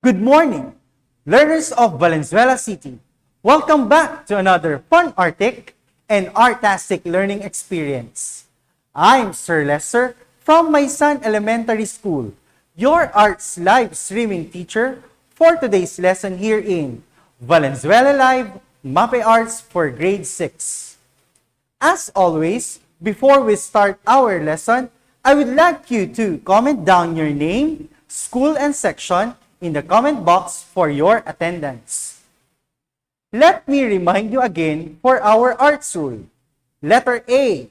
Good morning, learners of Valenzuela City. Welcome back to another fun Arctic and artastic learning experience. I'm Sir Lester from my son elementary school, your arts live streaming teacher for today's lesson here in Valenzuela Live Mapeh Arts for grade 6. As always, before we start our lesson, I would like you to comment down your name, school, and section in the comment box for your attendance. Let me remind you again for our arts rule. Letter A,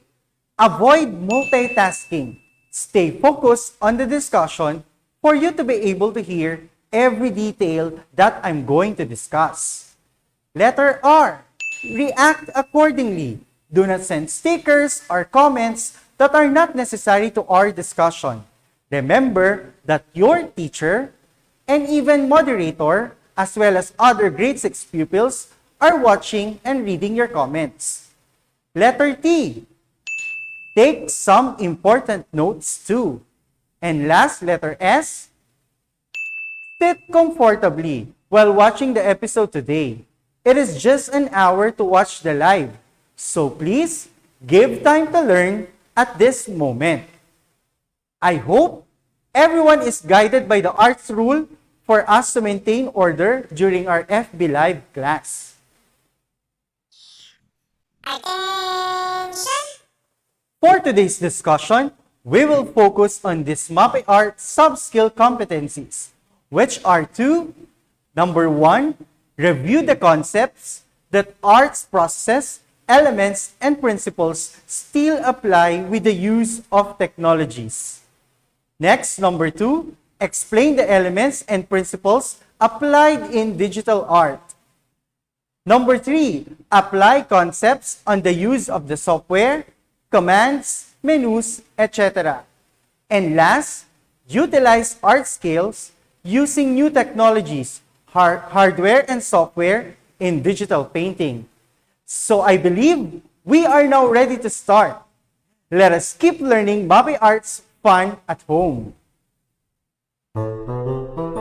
avoid multitasking. Stay focused on the discussion for you to be able to hear every detail that I'm going to discuss. Letter R, react accordingly. Do not send stickers or comments that are not necessary to our discussion. Remember that your teacher and even moderator, as well as other grade 6 pupils, are watching and reading your comments. Letter T, take some important notes too. And last, letter S, sit comfortably while watching the episode today. It is just an hour to watch the live, so please give time to learn at this moment. I hope everyone is guided by the arts rule for us to maintain order during our FB Live class. Attention! For today's discussion, we will focus on this Mapeh Art sub-skill competencies, which are two. Number 1, review the concepts that arts processes, elements, and principles still apply with the use of technologies. Next, number 2, explain the elements and principles applied in digital art. Number 3, apply concepts on the use of the software, commands, menus, etc. And last, utilize art skills using new technologies, hardware and software in digital painting. So I believe we are now ready to start. Let us keep learning Mapeh Arts fun at home.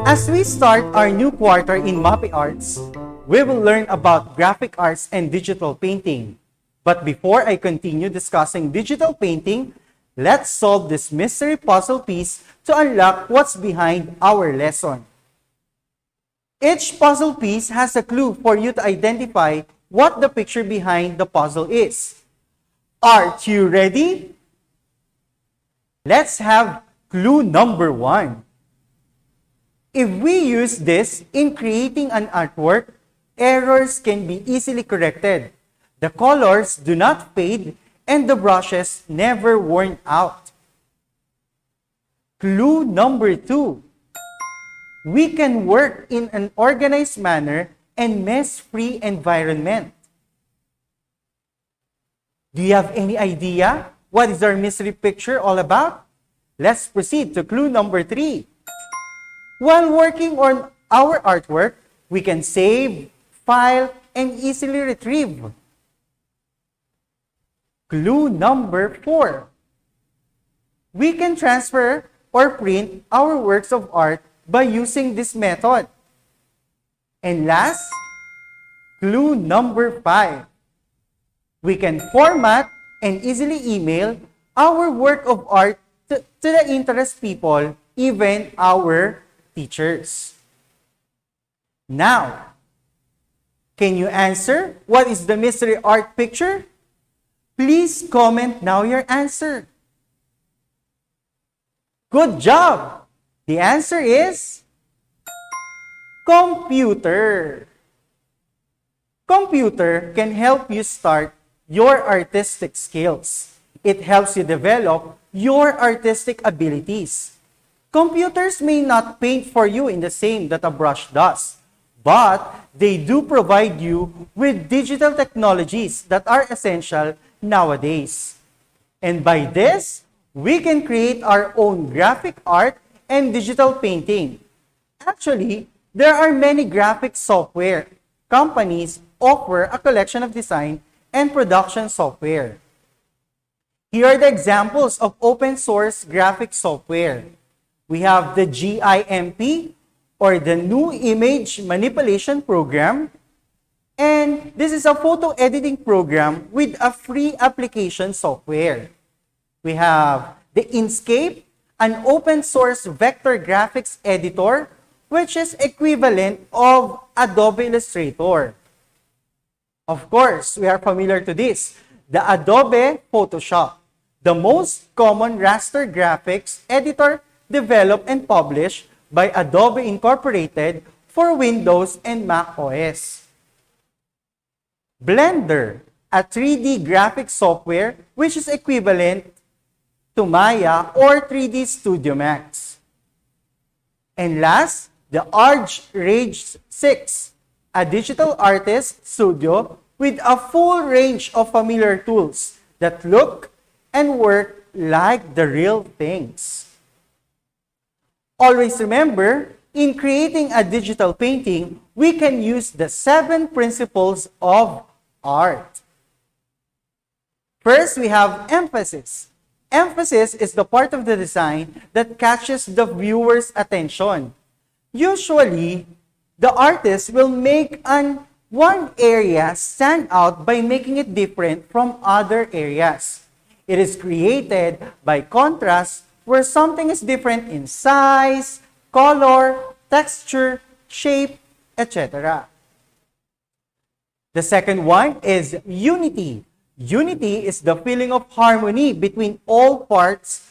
As we start our new quarter in Mapeh Arts, we will learn about graphic arts and digital painting. But before I continue discussing digital painting, let's solve this mystery puzzle piece to unlock what's behind our lesson. Each puzzle piece has a clue for you to identify what the picture behind the puzzle is. Aren't you ready? Let's have clue number 1. If we use this in creating an artwork, errors can be easily corrected. The colors do not fade and the brushes never worn out. Clue number 2. We can work in an organized manner and mess-free environment. Do you have any idea what is our mystery picture all about? Let's proceed to clue number 3. While working on our artwork, we can save, file, and easily retrieve. Clue number 4. We can transfer or print our works of art by using this method. And last, clue number 5. We can format and easily email our work of art to the interest people, even our teachers. Now, can you answer what is the mystery art picture? Please comment now your answer. Good job! The answer is computer. Computer can help you start your artistic skills. It helps you develop your artistic abilities. Computers may not paint for you in the same that a brush does, but they do provide you with digital technologies that are essential nowadays. And by this, we can create our own graphic art and digital painting. Actually, there are many graphic software companies offer a collection of design and production software. Here are the examples of open source graphic software. We have the GIMP or the new image manipulation program. And this is a photo editing program with a free application software. We have the Inkscape, an open source vector graphics editor, which is equivalent of Adobe Illustrator. Of course, we are familiar to this, the Adobe Photoshop, the most common raster graphics editor developed and published by Adobe Incorporated for Windows and Mac OS. Blender, a 3D graphics software which is equivalent to Maya or 3D Studio Max. And last, the Arch Rage 6, a digital artist studio with a full range of familiar tools that look and work like the real things. Always remember, in creating a digital painting, we can use the 7 principles of art. First, we have emphasis. Emphasis is the part of the design that catches the viewer's attention. Usually, the artist will make one area stand out by making it different from other areas. It is created by contrast, where something is different in size, color, texture, shape, etc. The second one is unity. Unity is the feeling of harmony between all parts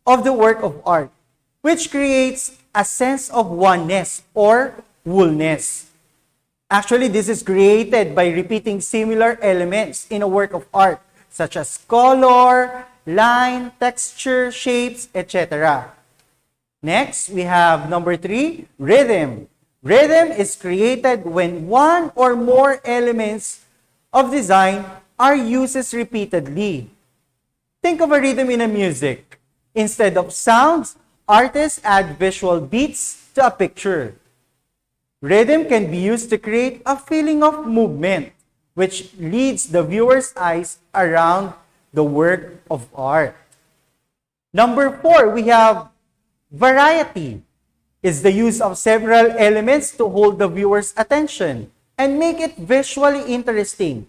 of the work of art, which creates a sense of oneness or wholeness. Actually, this is created by repeating similar elements in a work of art, such as color, line, texture, shapes, etc. Next, we have number 3, rhythm. Rhythm is created when one or more elements of design are used repeatedly. Think of a rhythm in a music. Instead of sounds, artists add visual beats to a picture. Rhythm can be used to create a feeling of movement, which leads the viewer's eyes around the work of art. Number 4, we have variety. Is the use of several elements to hold the viewer's attention and make it visually interesting.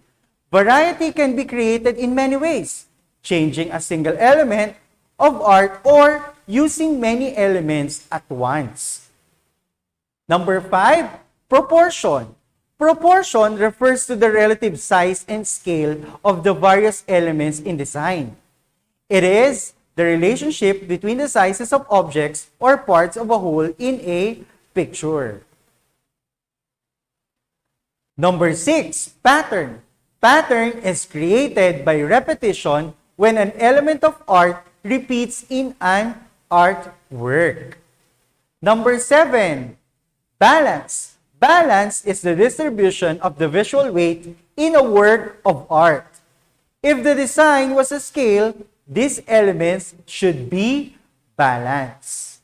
Variety can be created in many ways, changing a single element of art or using many elements at once. Number 5, proportion. Proportion refers to the relative size and scale of the various elements in design. It is the relationship between the sizes of objects or parts of a whole in a picture. Number 6, pattern. Pattern is created by repetition when an element of art repeats in an artwork. Number 7, balance. Balance is the distribution of the visual weight in a work of art. If the design was a scale, these elements should be balanced.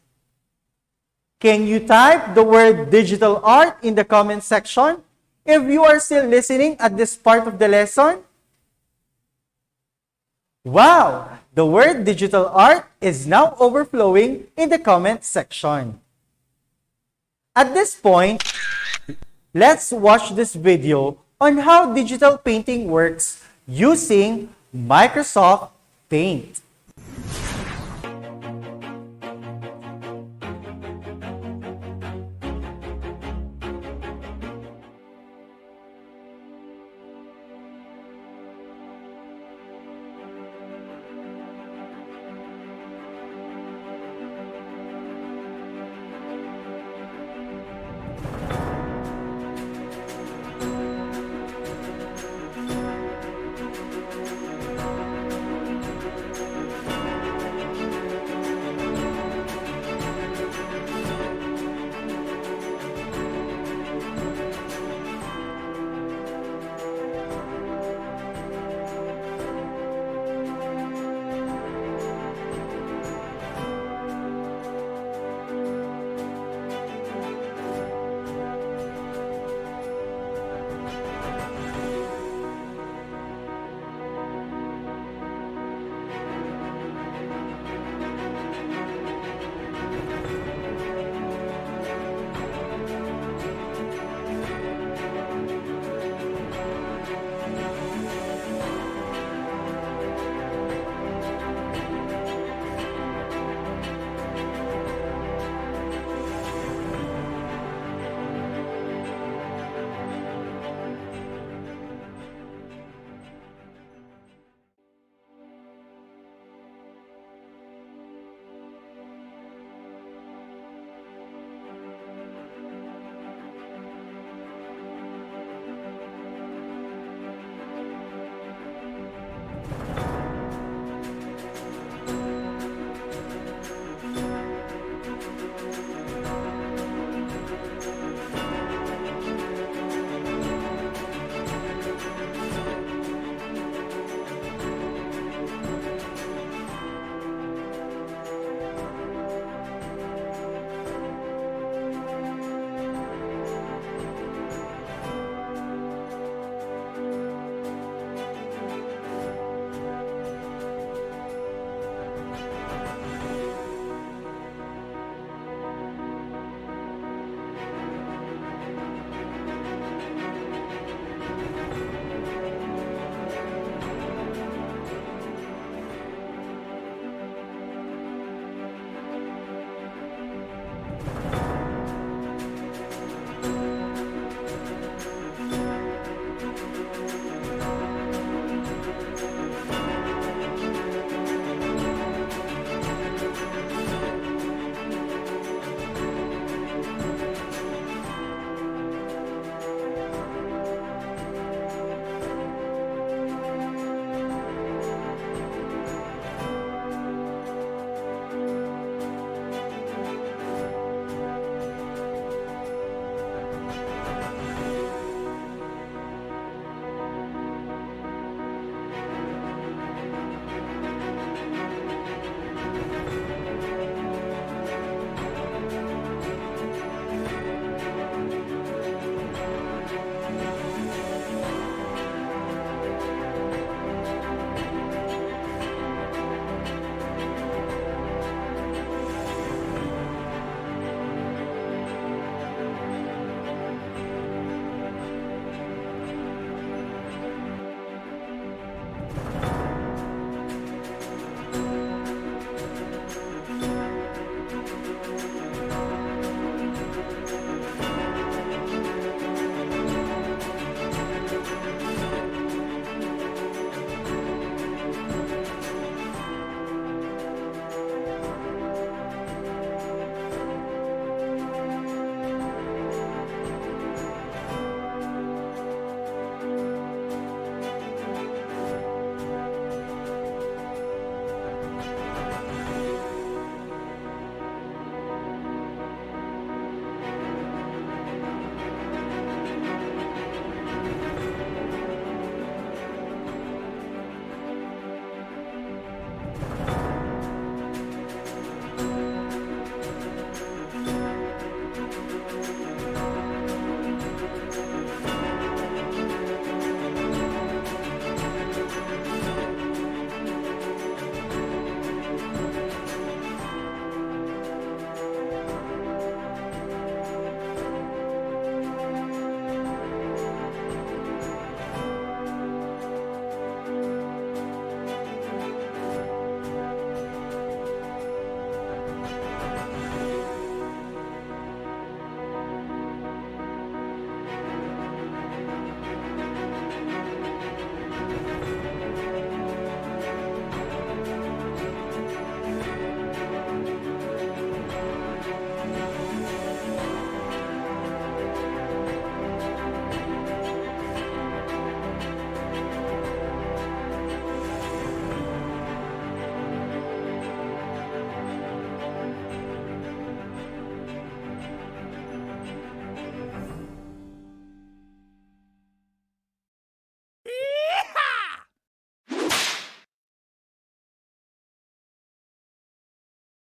Can you type the word digital art in the comment section if you are still listening at this part of the lesson? Wow! The word digital art is now overflowing in the comment section. At this point, let's watch this video on how digital painting works using Microsoft Paint.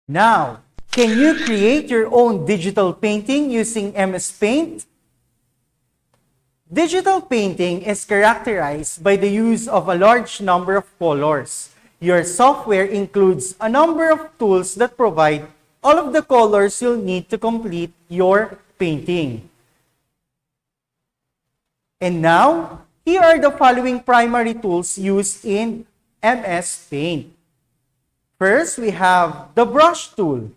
Now, can you create your own digital painting using MS Paint? Digital painting is characterized by the use of a large number of colors. Your software includes a number of tools that provide all of the colors you'll need to complete your painting. And now, here are the following primary tools used in MS Paint. First, we have the brush tool.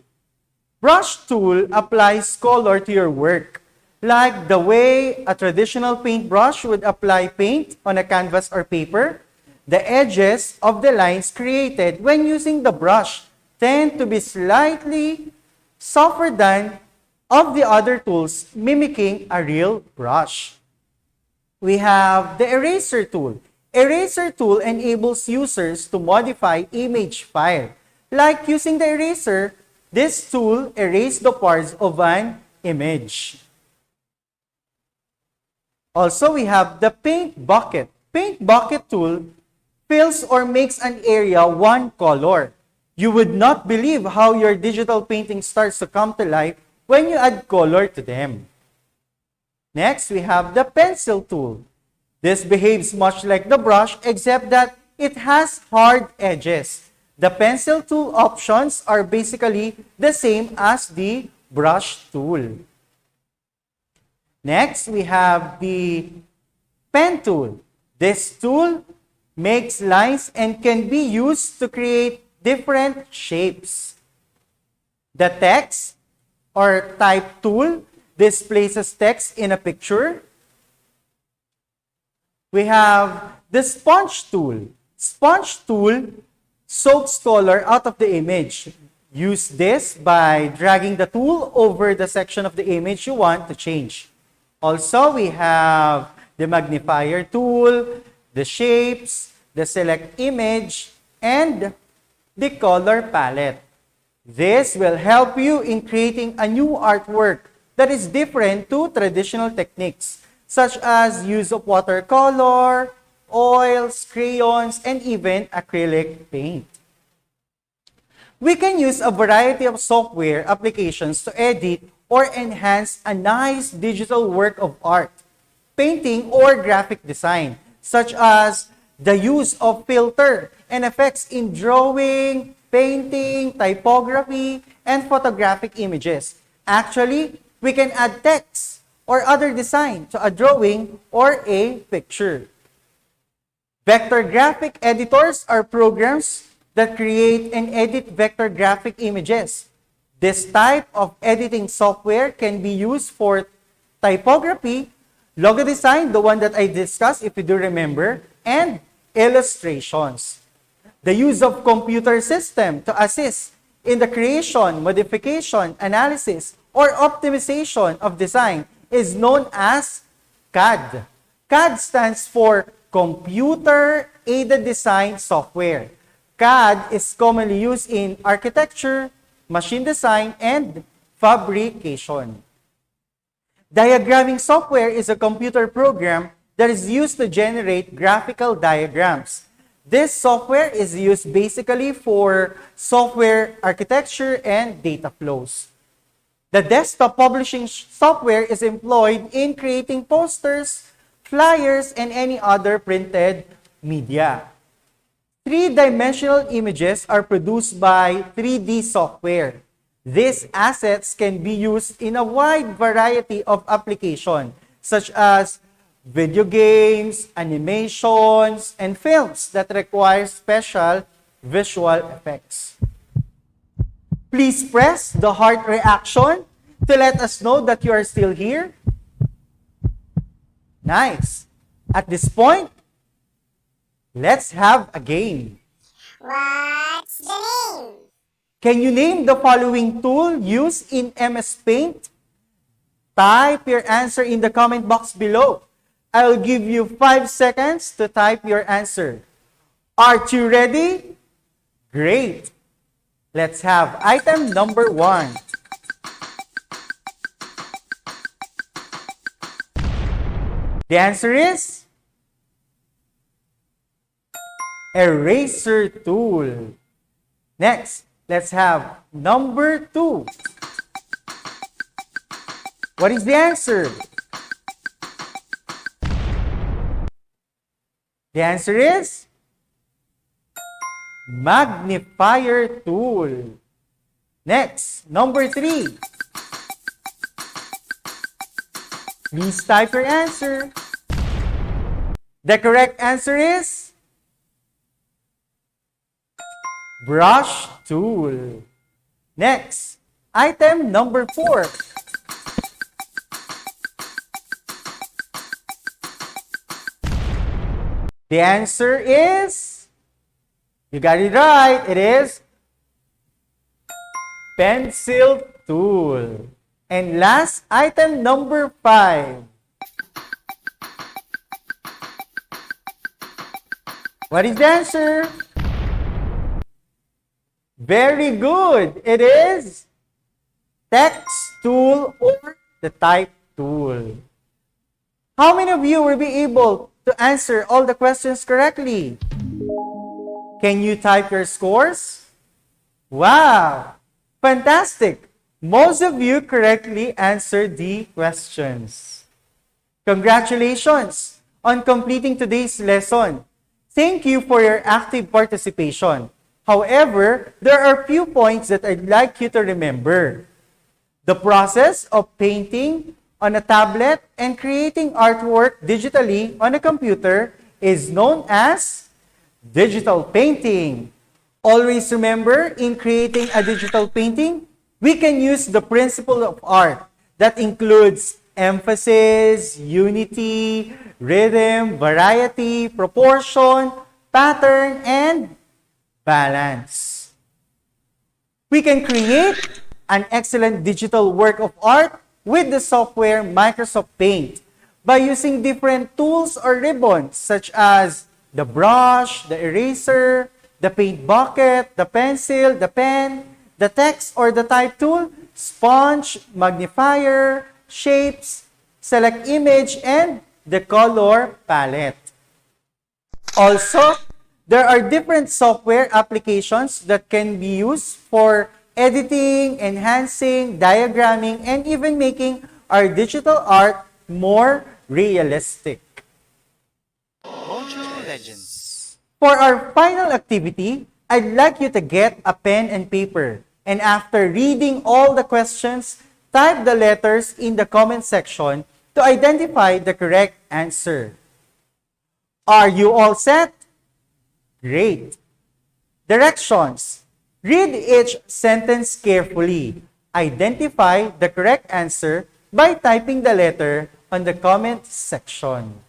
Brush tool applies color to your work, like the way a traditional paintbrush would apply paint on a canvas or paper. The edges of the lines created when using the brush tend to be slightly softer than of the other tools, mimicking a real brush. We have the eraser tool. Eraser tool enables users to modify image file. Like using the eraser, this tool erases the parts of an image. Also, we have the paint bucket. Paint bucket tool fills or makes an area one color. You would not believe how your digital painting starts to come to life when you add color to them. Next, we have the pencil tool. This behaves much like the brush except that it has hard edges. The pencil tool options are basically the same as the brush tool. Next, we have the pen tool. This tool makes lines and can be used to create different shapes. The text or type tool displays text in a picture. We have the sponge tool. Sponge tool soaks color out of the image. Use this by dragging the tool over the section of the image you want to change. Also, we have the magnifier tool, the shapes, the select image, and the color palette. This will help you in creating a new artwork that is different to traditional techniques, such as use of watercolor, oils, crayons, and even acrylic paint. We can use a variety of software applications to edit or enhance a nice digital work of art, painting, or graphic design, such as the use of filter and effects in drawing, painting, typography, and photographic images. Actually, we can add text or other design to a drawing or a picture. Vector graphic editors are programs that create and edit vector graphic images. This type of editing software can be used for typography, logo design, the one that I discussed if you do remember, and illustrations. The use of computer system to assist in the creation, modification, analysis, or optimization of design is known as CAD. CAD stands for Computer Aided Design Software. CAD is commonly used in architecture, machine design, and fabrication. Diagramming software is a computer program that is used to generate graphical diagrams. This software is used basically for software architecture and data flows. The desktop publishing software is employed in creating posters, flyers, and any other printed media. Three-dimensional images are produced by 3D software. These assets can be used in a wide variety of applications, such as video games, animations, and films that require special visual effects. Please press the heart reaction to let us know that you are still here. Nice. At this point, let's have a game. What's the name? Can you name the following tool used in MS Paint? Type your answer in the comment box below. I'll give you 5 seconds to type your answer. Are you ready? Great. Let's have item number 1. The answer is eraser tool. Next, Let's have number 2. What is the answer? The answer is magnifier tool. Next, number 3. Please type your answer. The correct answer is brush tool. Next, item number 4. The answer is, you got it right, it is pencil tool. And last, item number 5. What is the answer? Very good. It is text tool or the type tool. How many of you will be able to answer all the questions correctly? Can you type your scores? Wow! Fantastic! Most of you correctly answered the questions. Congratulations on completing today's lesson. Thank you for your active participation. However, there are few points that I'd like you to remember. The process of painting on a tablet and creating artwork digitally on a computer is known as digital painting. Always remember, in creating a digital painting, we can use the principle of art that includes emphasis, unity, rhythm, variety, proportion, pattern, and balance. We can create an excellent digital work of art with the software Microsoft Paint by using different tools or ribbons such as the brush, the eraser, the paint bucket, the pencil, the pen, the text or the type tool, sponge, magnifier, shapes, select image, and the color palette. Also, there are different software applications that can be used for editing, enhancing, diagramming, and even making our digital art more realistic. Bonjour, legends. For our final activity, I'd like you to get a pen and paper. And after reading all the questions, type the letters in the comment section to identify the correct answer. Are you all set? Great. Directions. Read each sentence carefully. Identify the correct answer by typing the letter on the comment section.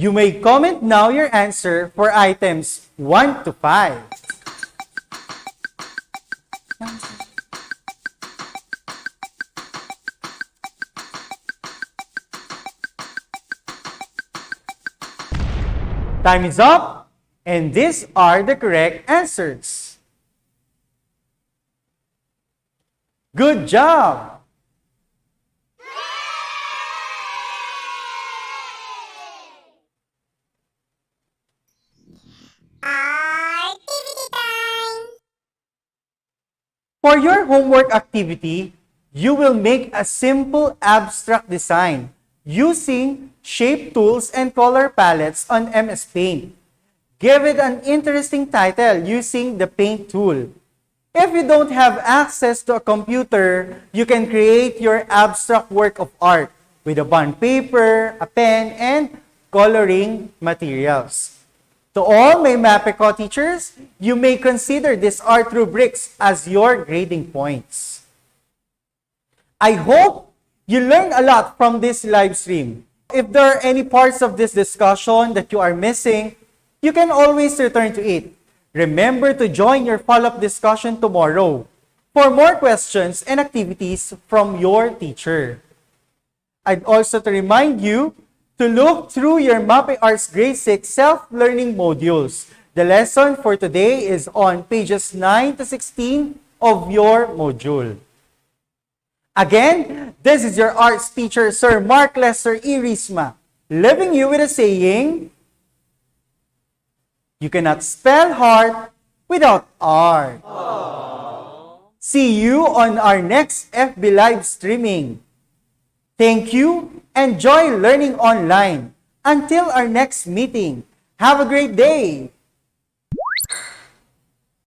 You may comment now your answer for items 1 to 5. Time is up, and these are the correct answers. Good job! For your homework activity, you will make a simple abstract design using shape tools and color palettes on MS Paint. Give it an interesting title using the Paint tool. If you don't have access to a computer, you can create your abstract work of art with a bond paper, a pen, and coloring materials. To all my Mapeh co-teachers, you may consider this art rubrics as your grading points. I hope you learned a lot from this live stream. If there are any parts of this discussion that you are missing, you can always return to it. Remember to join your follow-up discussion tomorrow for more questions and activities from your teacher. I'd also to remind you to look through your Mapeh Arts Grade 6 self-learning modules. The lesson for today is on pages 9 to 16 of your module. Again, this is your arts teacher, Sir Mark Lester Irisma, leaving you with a saying, you cannot spell heart without art. Aww. See you on our next FB live streaming. Thank you. Enjoy learning online. Until our next meeting. Have a great day.